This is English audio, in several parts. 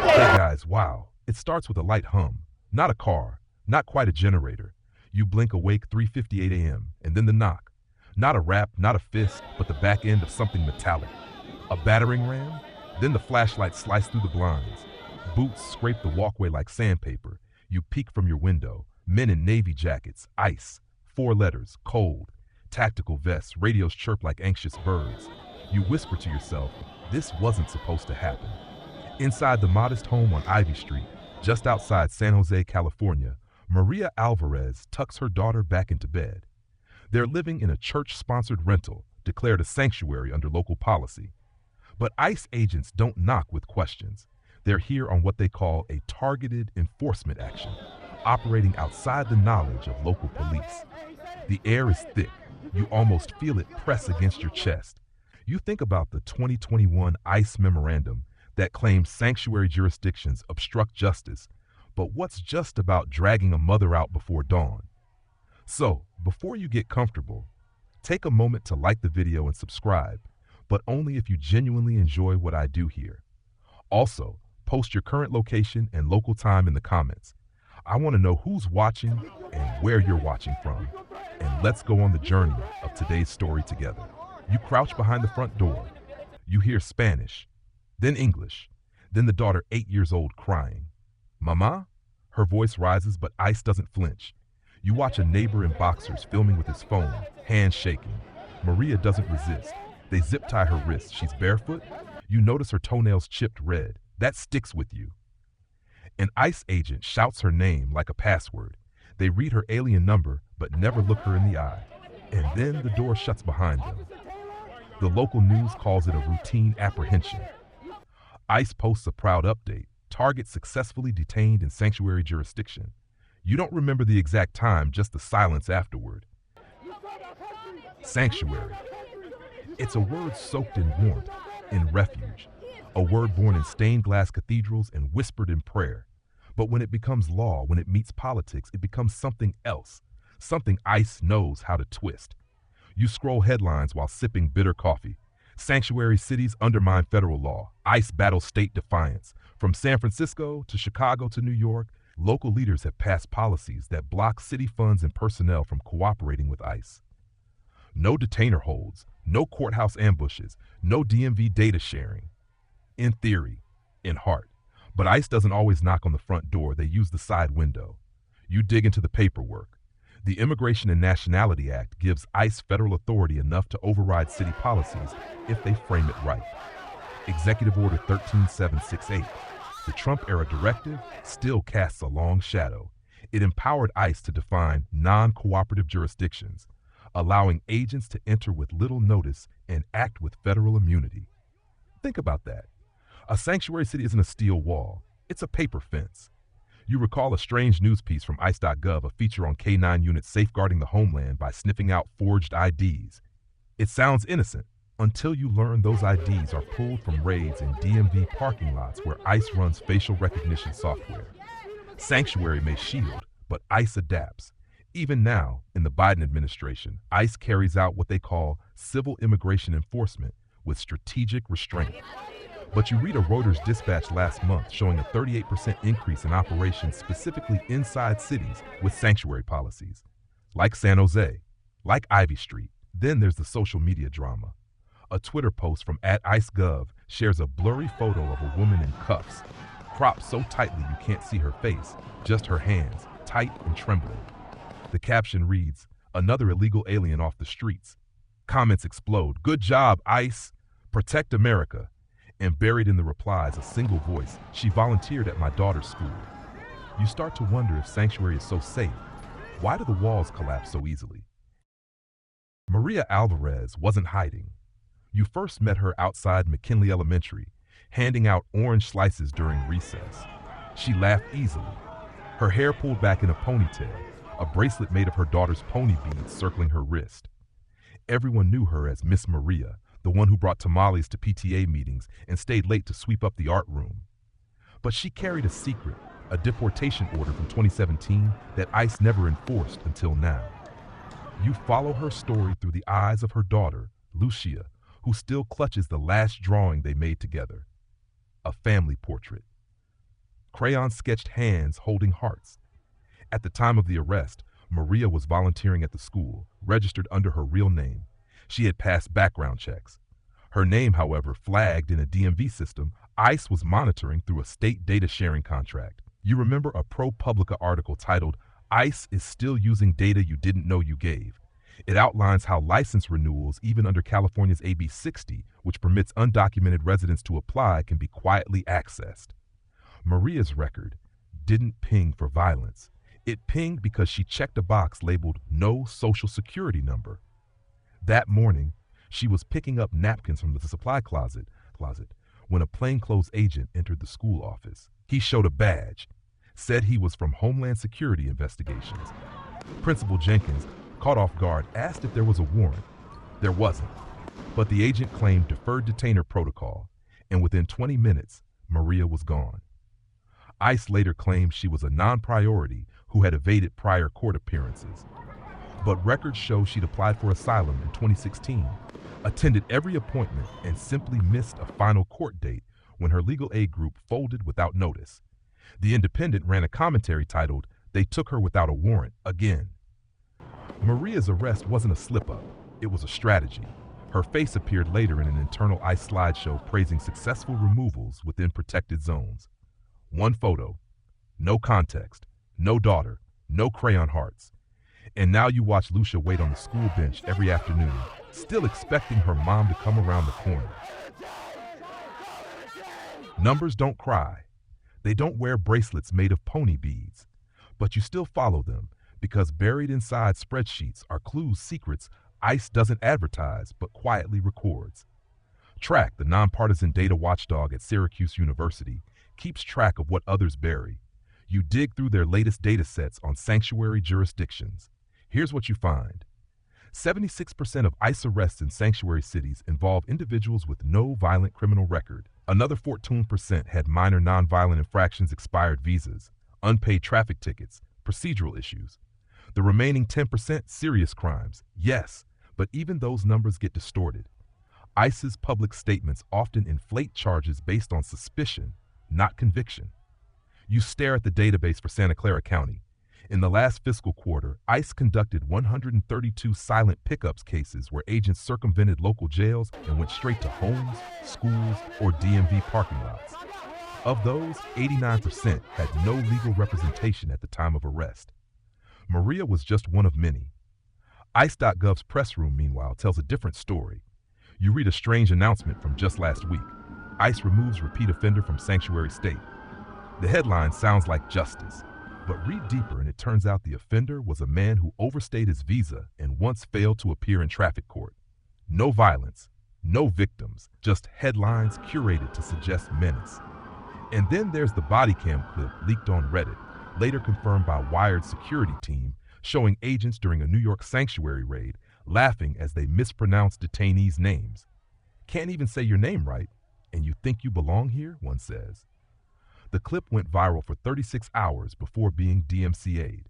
Hey guys, wow. It starts with a light hum. Not a car, not quite a generator. You blink awake 3:58 a.m. and then the knock. Not a rap, not a fist, but the back end of something metallic. A battering ram? Then the flashlight sliced through the blinds. Boots scrape the walkway like sandpaper. You peek from your window. Men in navy jackets, ice, 4 letters, cold. Tactical vests, radios chirp like anxious birds. You whisper to yourself, this wasn't supposed to happen. Inside the modest home on Ivy Street, just outside San Jose, California, Maria Alvarez tucks her daughter back into bed. They're living in a church-sponsored rental, declared a sanctuary under local policy. But ICE agents don't knock with questions. They're here on what they call a targeted enforcement action, operating outside the knowledge of local police. The air is thick. You almost feel it press against your chest. You think about the 2021 ICE memorandum that claims sanctuary jurisdictions obstruct justice, but what's just about dragging a mother out before dawn? So, before you get comfortable, take a moment to like the video and subscribe, but only if you genuinely enjoy what I do here. Also, post your current location and local time in the comments. I want to know who's watching and where you're watching from. And let's go on the journey of today's story together. You crouch behind the front door. You hear Spanish, then English, then the daughter 8 years old crying. Mama? Her voice rises, but ICE doesn't flinch. You watch a neighbor in boxers filming with his phone, hands shaking. Maria doesn't resist. They zip tie her wrists. She's barefoot. You notice her toenails chipped red. That sticks with you. An ICE agent shouts her name like a password. They read her alien number, but never look her in the eye. And then the door shuts behind them. The local news calls it a routine apprehension. ICE posts a proud update. Target successfully detained in sanctuary jurisdiction. You don't remember the exact time, just the silence afterward. Sanctuary. It's a word soaked in warmth, in refuge. A word born in stained glass cathedrals and whispered in prayer. But when it becomes law, when it meets politics, it becomes something else. Something ICE knows how to twist. You scroll headlines while sipping bitter coffee. Sanctuary cities undermine federal law. ICE battles state defiance. From San Francisco to Chicago to New York, local leaders have passed policies that block city funds and personnel from cooperating with ICE. No detainer holds, no courthouse ambushes, no DMV data sharing. In theory, in heart. But ICE doesn't always knock on the front door. They use the side window. You dig into the paperwork. The Immigration and Nationality Act gives ICE federal authority enough to override city policies if they frame it right. Executive Order 13768, the Trump-era directive, still casts a long shadow. It empowered ICE to define non-cooperative jurisdictions, allowing agents to enter with little notice and act with federal immunity. Think about that. A sanctuary city isn't a steel wall. It's a paper fence. You recall a strange news piece from ICE.gov, a feature on K-9 units safeguarding the homeland by sniffing out forged IDs. It sounds innocent until you learn those IDs are pulled from raids in DMV parking lots where ICE runs facial recognition software. Sanctuary may shield, but ICE adapts. Even now, in the Biden administration, ICE carries out what they call civil immigration enforcement with strategic restraint. But you read a Reuters dispatch last month showing a 38% increase in operations specifically inside cities with sanctuary policies. Like San Jose, like Ivy Street. Then there's the social media drama. A Twitter post from @IceGov shares a blurry photo of a woman in cuffs, cropped so tightly you can't see her face, just her hands, tight and trembling. The caption reads, "Another illegal alien off the streets." Comments explode. "Good job, ICE. Protect America." And buried in the replies, a single voice, "She volunteered at my daughter's school." You start to wonder if sanctuary is so safe. Why do the walls collapse so easily? Maria Alvarez wasn't hiding. You first met her outside McKinley Elementary, handing out orange slices during recess. She laughed easily, her hair pulled back in a ponytail, a bracelet made of her daughter's pony beads circling her wrist. Everyone knew her as Miss Maria, the one who brought tamales to PTA meetings and stayed late to sweep up the art room. But she carried a secret, a deportation order from 2017 that ICE never enforced until now. You follow her story through the eyes of her daughter, Lucia, who still clutches the last drawing they made together. A family portrait. Crayon-sketched hands holding hearts. At the time of the arrest, Maria was volunteering at the school, registered under her real name. She had passed background checks. Her name, however, flagged in a DMV system ICE was monitoring through a state data sharing contract. You remember a ProPublica article titled, "ICE is still using data you didn't know you gave." It outlines how license renewals, even under California's AB 60, which permits undocumented residents to apply, can be quietly accessed. Maria's record didn't ping for violence. It pinged because she checked a box labeled "No Social Security Number." That morning, she was picking up napkins from the supply closet when a plainclothes agent entered the school office. He showed a badge, said he was from Homeland Security Investigations. Principal Jenkins, caught off guard, asked if there was a warrant. There wasn't, but the agent claimed deferred detainer protocol, and within 20 minutes, Maria was gone. ICE later claimed she was a non-priority who had evaded prior court appearances. But records show she'd applied for asylum in 2016, attended every appointment, and simply missed a final court date when her legal aid group folded without notice. The Independent ran a commentary titled, "They Took Her Without a Warrant Again." Maria's arrest wasn't a slip-up, it was a strategy. Her face appeared later in an internal ICE slideshow praising successful removals within protected zones. One photo, no context, no daughter, no crayon hearts. And now you watch Lucia wait on the school bench every afternoon, still expecting her mom to come around the corner. Numbers don't cry. They don't wear bracelets made of pony beads. But you still follow them, because buried inside spreadsheets are clues, secrets ICE doesn't advertise but quietly records. TRAC, the nonpartisan data watchdog at Syracuse University, keeps track of what others bury. You dig through their latest data sets on sanctuary jurisdictions. Here's what you find. 76% of ICE arrests in sanctuary cities involve individuals with no violent criminal record. Another 14% had minor nonviolent infractions, expired visas, unpaid traffic tickets, procedural issues. The remaining 10% serious crimes, yes, but even those numbers get distorted. ICE's public statements often inflate charges based on suspicion, not conviction. You stare at the database for Santa Clara County. In the last fiscal quarter, ICE conducted 132 silent pickups cases where agents circumvented local jails and went straight to homes, schools, or DMV parking lots. Of those, 89% had no legal representation at the time of arrest. Maria was just one of many. ICE.gov's press room, meanwhile, tells a different story. You read a strange announcement from just last week. ICE removes repeat offender from sanctuary state. The headline sounds like justice, but read deeper and it turns out the offender was a man who overstayed his visa and once failed to appear in traffic court. No violence, no victims, just headlines curated to suggest menace. And then there's the body cam clip leaked on Reddit, later confirmed by Wired's security team, showing agents during a New York sanctuary raid laughing as they mispronounce detainees' names. Can't even say your name right, and you think you belong here, one says. The clip went viral for 36 hours before being DMCA'd.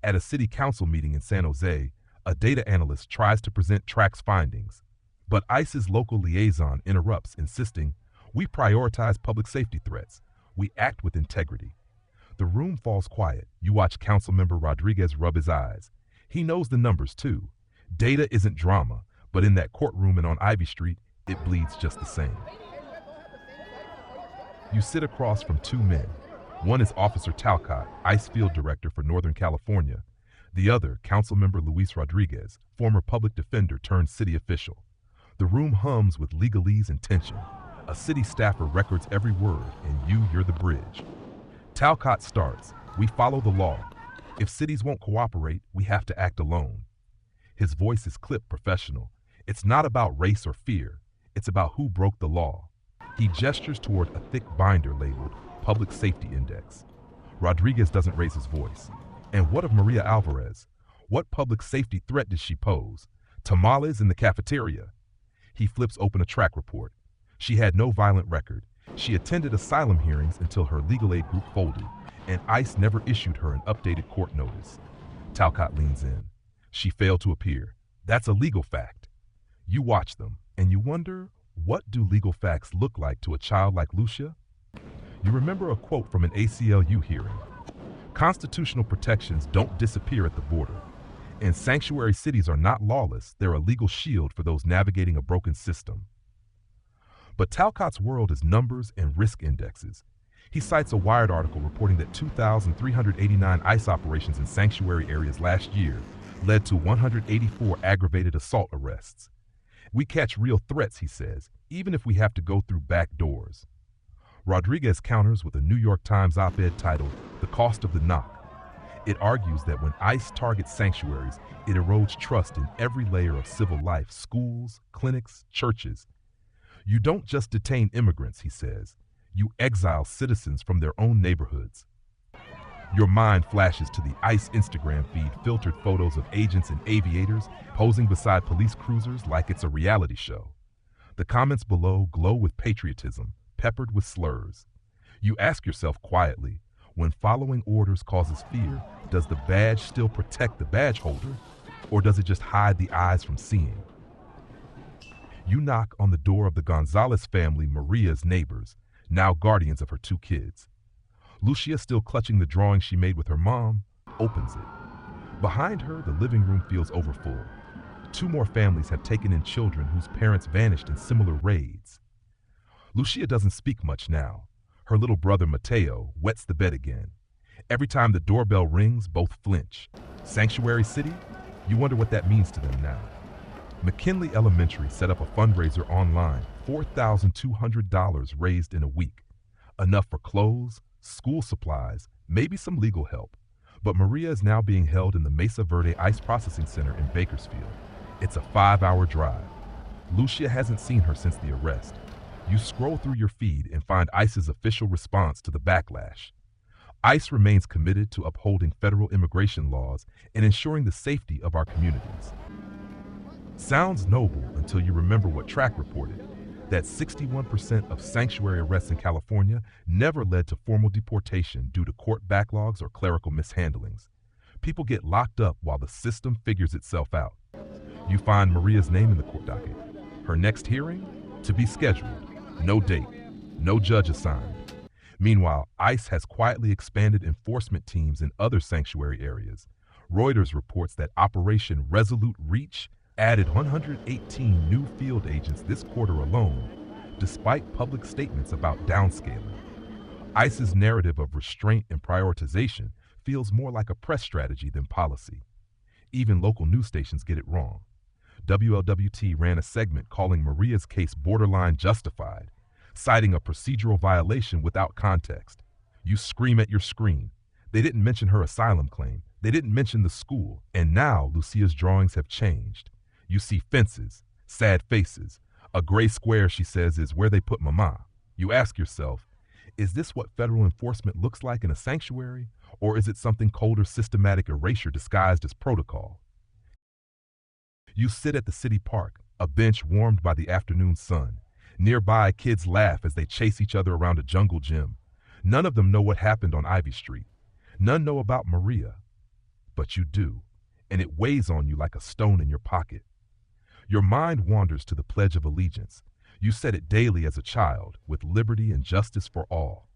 At a city council meeting in San Jose, a data analyst tries to present TRAC's findings, but ICE's local liaison interrupts, insisting, "We prioritize public safety threats. We act with integrity." The room falls quiet. You watch Councilmember Rodriguez rub his eyes. He knows the numbers too. Data isn't drama, but in that courtroom and on Ivy Street, it bleeds just the same. You sit across from two men. One is Officer Talcott, ICE Field Director for Northern California. The other, Councilmember Luis Rodriguez, former public defender turned city official. The room hums with legalese and tension. A city staffer records every word, and you're the bridge. Talcott starts, "We follow the law. If cities won't cooperate, we have to act alone." His voice is clipped professional. It's not about race or fear. It's about who broke the law. He gestures toward a thick binder labeled Public Safety Index. Rodriguez doesn't raise his voice. And what of Maria Alvarez? What public safety threat did she pose? Tamales in the cafeteria. He flips open a TRAC report. She had no violent record. She attended asylum hearings until her legal aid group folded, and ICE never issued her an updated court notice. Talcott leans in. She failed to appear. That's a legal fact. You watch them, and you wonder, what do legal facts look like to a child like Lucia? You remember a quote from an ACLU hearing. Constitutional protections don't disappear at the border. And sanctuary cities are not lawless. They're a legal shield for those navigating a broken system. But Talcott's world is numbers and risk indexes. He cites a Wired article reporting that 2,389 ICE operations in sanctuary areas last year led to 184 aggravated assault arrests. We catch real threats, he says, even if we have to go through back doors. Rodriguez counters with a New York Times op-ed titled, "The Cost of the Knock." It argues that when ICE targets sanctuaries, it erodes trust in every layer of civil life, schools, clinics, churches. You don't just detain immigrants, he says. You exile citizens from their own neighborhoods. Your mind flashes to the ICE Instagram feed, filtered photos of agents and aviators posing beside police cruisers like it's a reality show. The comments below glow with patriotism, peppered with slurs. You ask yourself quietly, when following orders causes fear, does the badge still protect the badge holder, or does it just hide the eyes from seeing? You knock on the door of the Gonzalez family, Maria's neighbors, now guardians of her 2 kids. Lucia, still clutching the drawing she made with her mom, opens it. Behind her, the living room feels overfull. 2 more families have taken in children whose parents vanished in similar raids. Lucia doesn't speak much now. Her little brother, Mateo, wets the bed again. Every time the doorbell rings, both flinch. Sanctuary City? You wonder what that means to them now. McKinley Elementary set up a fundraiser online, $4,200 raised in a week. Enough for clothes, school supplies, maybe some legal help. But Maria is now being held in the Mesa Verde Ice Processing Center in Bakersfield. It's a 5-hour drive. Lucia hasn't seen her since the arrest. You scroll through your feed and find ICE's official response to the backlash. ICE remains committed to upholding federal immigration laws and ensuring the safety of our communities. Sounds noble until you remember what TRAC reported, that 61% of sanctuary arrests in California never led to formal deportation due to court backlogs or clerical mishandlings. People get locked up while the system figures itself out. You find Maria's name in the court docket. Her next hearing? To be scheduled. No date. No judge assigned. Meanwhile, ICE has quietly expanded enforcement teams in other sanctuary areas. Reuters reports that Operation Resolute Reach added 118 new field agents this quarter alone, despite public statements about downscaling. ICE's narrative of restraint and prioritization feels more like a press strategy than policy. Even local news stations get it wrong. WLWT ran a segment calling Maria's case borderline justified, citing a procedural violation without context. You scream at your screen. They didn't mention her asylum claim. They didn't mention the school. And now Lucia's drawings have changed. You see fences, sad faces. A gray square, she says, is where they put Mama. You ask yourself, is this what federal enforcement looks like in a sanctuary? Or is it something colder, systematic erasure disguised as protocol? You sit at the city park, a bench warmed by the afternoon sun. Nearby, kids laugh as they chase each other around a jungle gym. None of them know what happened on Ivy Street. None know about Maria. But you do, and it weighs on you like a stone in your pocket. Your mind wanders to the Pledge of Allegiance. You said it daily as a child, with liberty and justice for all.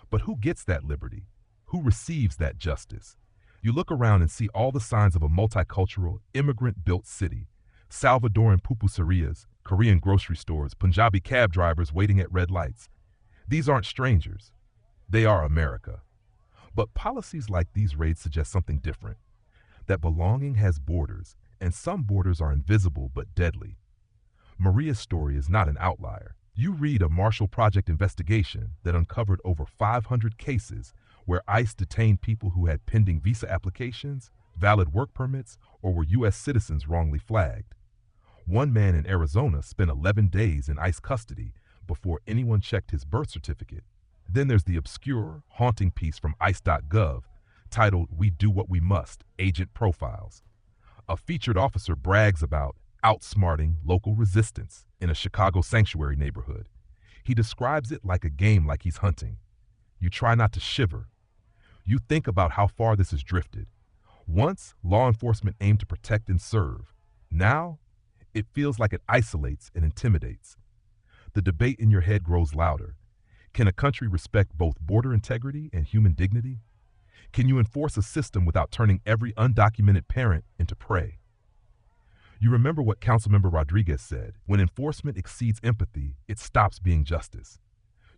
But who gets that liberty? Who receives that justice? You look around and see all the signs of a multicultural, immigrant-built city. Salvadoran pupuserias, Korean grocery stores, Punjabi cab drivers waiting at red lights. These aren't strangers. They are America. But policies like these raids suggest something different. That belonging has borders, and some borders are invisible but deadly. Maria's story is not an outlier. You read a Marshall Project investigation that uncovered over 500 cases where ICE detained people who had pending visa applications, valid work permits, or were U.S. citizens wrongly flagged. One man in Arizona spent 11 days in ICE custody before anyone checked his birth certificate. Then there's the obscure, haunting piece from ICE.gov titled "We Do What We Must, Agent Profiles." A featured officer brags about outsmarting local resistance in a Chicago sanctuary neighborhood. He describes it like a game, like he's hunting. You try not to shiver. You think about how far this has drifted. Once, law enforcement aimed to protect and serve. Now, it feels like it isolates and intimidates. The debate in your head grows louder. Can a country respect both border integrity and human dignity? Can you enforce a system without turning every undocumented parent into prey? You remember what Councilmember Rodriguez said: when enforcement exceeds empathy, it stops being justice.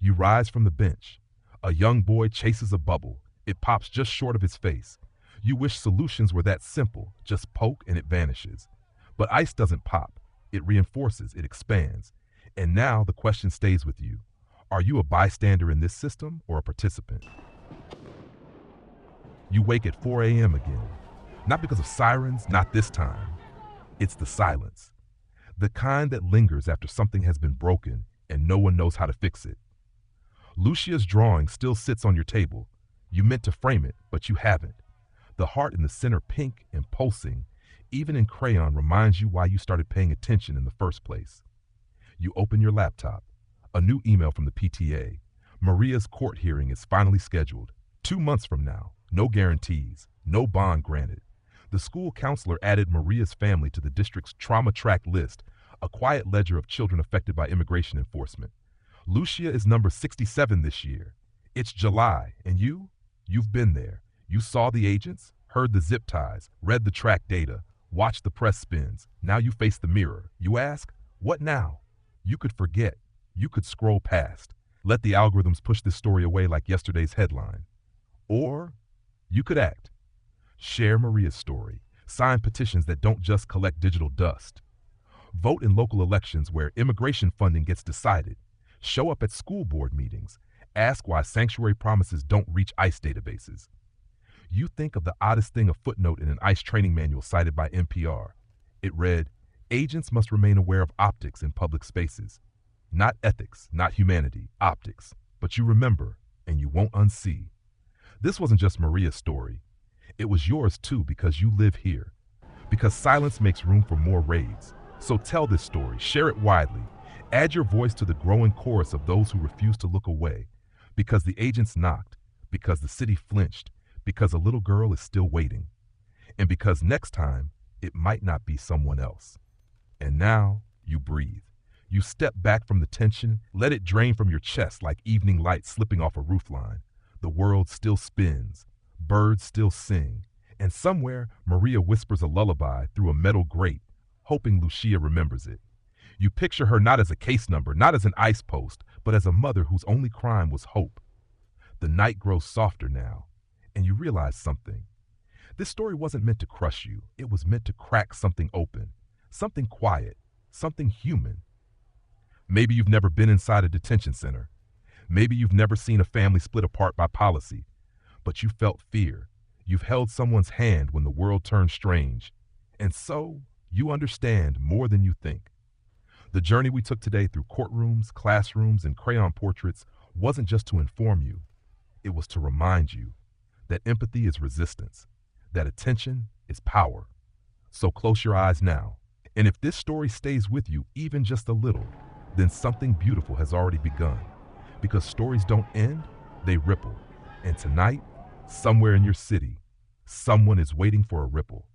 You rise from the bench. A young boy chases a bubble. It pops just short of his face. You wish solutions were that simple, just poke and it vanishes. But ICE doesn't pop. It reinforces, it expands. And now the question stays with you. Are you a bystander in this system or a participant? You wake at 4 a.m. again. Not because of sirens, not this time. It's the silence. The kind that lingers after something has been broken and no one knows how to fix it. Lucia's drawing still sits on your table. You meant to frame it, but you haven't. The heart in the center, pink and pulsing, even in crayon, reminds you why you started paying attention in the first place. You open your laptop. A new email from the PTA. Maria's court hearing is finally scheduled. 2 months from now. No guarantees. No bond granted. The school counselor added Maria's family to the district's trauma track list, a quiet ledger of children affected by immigration enforcement. Lucia is number 67 this year. It's July, and you've been there. You saw the agents, heard the zip ties, read the track data, watched the press spins. Now you face the mirror. You ask, what now? You could forget. You could scroll past. Let the algorithms push this story away like yesterday's headline. Or you could act. Share Maria's story. Sign petitions that don't just collect digital dust. Vote in local elections where immigration funding gets decided. Show up at school board meetings. Ask why sanctuary promises don't reach ICE databases. You think of the oddest thing: a footnote in an ICE training manual cited by NPR. It read, agents must remain aware of optics in public spaces. Not ethics, not humanity, optics. But you remember, and you won't unsee. This wasn't just Maria's story. It was yours too, because you live here. Because silence makes room for more raids. So tell this story, share it widely. Add your voice to the growing chorus of those who refuse to look away. Because the agents knocked, because the city flinched, because a little girl is still waiting. And because next time, it might not be someone else. And now, you breathe. You step back from the tension, let it drain from your chest like evening light slipping off a roofline. The world still spins, birds still sing, and somewhere Maria whispers a lullaby through a metal grate, hoping Lucia remembers it. You picture her not as a case number, not as an ICE post, but as a mother whose only crime was hope. The night grows softer now, and you realize something. This story wasn't meant to crush you. It was meant to crack something open, something quiet, something human. Maybe you've never been inside a detention center. Maybe you've never seen a family split apart by policy, but you felt fear. You've held someone's hand when the world turned strange. And so, you understand more than you think. The journey we took today through courtrooms, classrooms, and crayon portraits wasn't just to inform you. It was to remind you that empathy is resistance, that attention is power. So close your eyes now. And if this story stays with you even just a little, then something beautiful has already begun. Because stories don't end, they ripple. And tonight, somewhere in your city, someone is waiting for a ripple.